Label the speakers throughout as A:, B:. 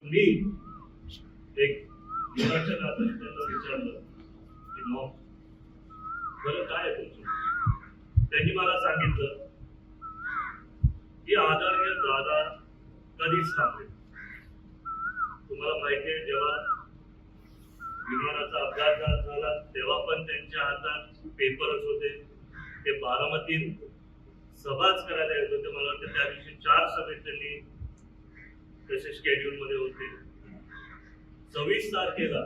A: मी एक मुलाच्या नात्याने त्यांना विचारलं की मग बरं काय आहे तुमचं. त्यांनी मला सांगितलं की आदरणीय दादा कधीच थांबले. तुम्हाला माहिती आहे जेव्हा विमानाचा अपघात झाला तेव्हा पण त्यांच्या हातात पेपरच होते. ते बारामतीत सभाच करायला येत होते. मला वाटतं त्या दिवशी 4 सभेत त्यांनी तसे शेड्यूल मध्ये होते. 26 तारखेला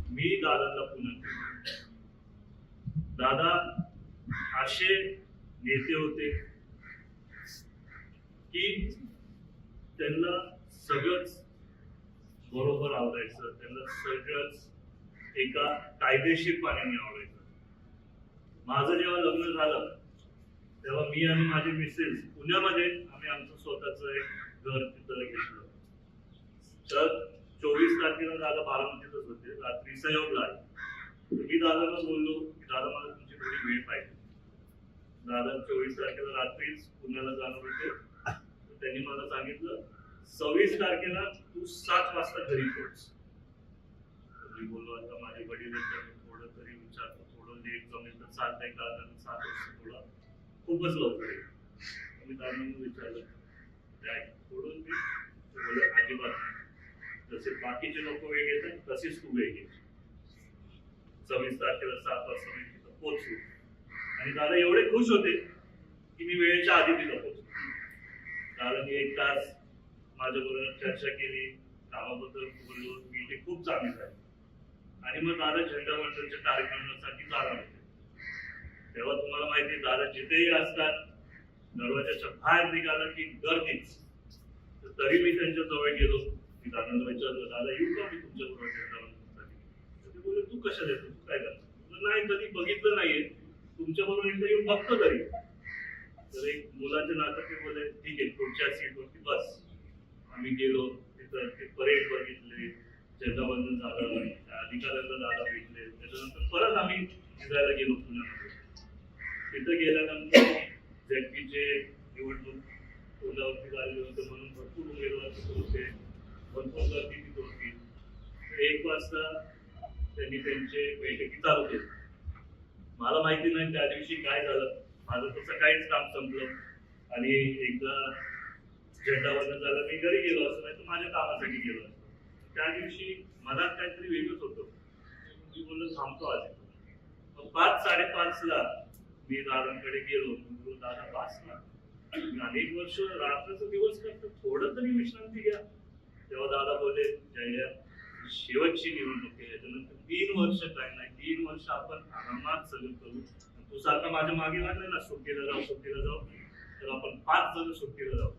A: मी दादांना पुन्हा दादा असे नेते होते की त्यांना सगळंच बरोबर आवडायचं. त्यांना सगळंच एका कायदेशीर पाण्याने आवडायचं. माझं जेव्हा लग्न झालं तेव्हा मी आणि माझे मिसेस पुण्यामध्ये आम्ही आमचं स्वतःच एक घर तिथं घेतलं. तर 24 तारखेला दादा बारामतीतच होते. रात्री संयोगला आले. मी दादाला बोललो की दादा मला तुमची थोडी वेळ पाहिजे. दादा 24 तारखेला रात्रीच पुण्याला जाणार होते. त्यांनी मला सांगितलं 26 तारखेला तू 7 वाजता घरी पोहोच. मी बोललो आता माझे वडील थोडं तरी विचारतो, थोडं लेट जमेल तर चालतंय का. 7 वाजता थोडा खूपच लवकर आहे. मी दादांना विचारलं काय थोडं मी बोललो अजिबात जसे बाकीचे लोक वेळ घेतात तसेच तू वेळ घे. 26 तारखेला 7 वाजता मी तिथं पोहोचलो आणि दादा एवढे खुश होते की मी वेळेच्या आधी तिथं पोहोचलो. दादांनी 1 तास माझ्याबरोबर चर्चा केली, कामाबद्दल बोललो. मीटिंग खूप चांगली झाली आणि मग दादा झेंडा मंडळाच्या कार्यक्रमासाठी जाणार होते. तेव्हा तुम्हाला माहिती आहे दादा जिथेही असतात दरवाजाच्या बाहेर निघाला की गर्दीच. तरी मी त्यांच्या जवळ गेलो. मी दादांना विचारलं दादा येऊ का मी तुमच्या बरोबर झेंडा मंडळासाठी. ते बोलले तू कशाला येतो, तू काय करतो. नाही कधी बघितलं नाहीये, तुमच्या बरोबर एकदा येऊन बघतो तरी. तर एक मुलाच्या नात्यात ते बोलले ठीक आहे पुढच्या सीटवरती बस. आम्ही गेलो तिथं ते परेड बघितले, झेंडावंदन झालं, त्या अधिकाऱ्यांना दादा भेटले. त्याच्यानंतर परत आम्ही फिरायला गेलो पुण्यामध्ये. तिथं गेल्यानंतर झेडपीचे निवडणूक तोंडावरती झालेले होते म्हणून भरपूर उमेदवार तिथे होते, भरपूर गर्दी तिथे होती. 1 वाजता त्यांनी त्यांचे बैठकी चालू केली. मला माहिती नाही त्या दिवशी काय झालं. माझं तर सकाळीच काम संपलं आणि एकदा झेंडावंदन झालं मी घरी गेलो असं नाही तर माझ्या कामासाठी गेलो असतो. त्या दिवशी मनात काहीतरी वेगळंच होतं. मी बोललो थांबतो आज. मग 5-5:30 ला मी दादांकडे गेलो. दादा पास ना अनेक वर्ष रात्रीचा दिवस करतो, थोडं तरी विश्रांती घ्या. तेव्हा दादा बोलले जया शेवटची निवडणूक आहे, याच्यानंतर 3 वर्ष काय नाही, 3 वर्ष आपण आरामात सगळं करू. तू सारखा माझ्या मागे लागला ना सुट्टीला जाऊ तर आपण 5 जण सुट्टीला जाऊ.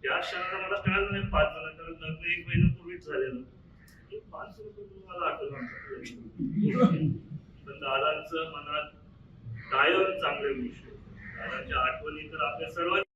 A: त्या क्षणाला मला कळलं नाही 5 जण, कारण लग्न 1 महिन्यापूर्वीच झालेलं. 5 जण मला आठवलं. पण दादांचं मनात कायम चांगल्या गोष्टी, दादांच्या आठवणी तर आपल्या सर्वांच्या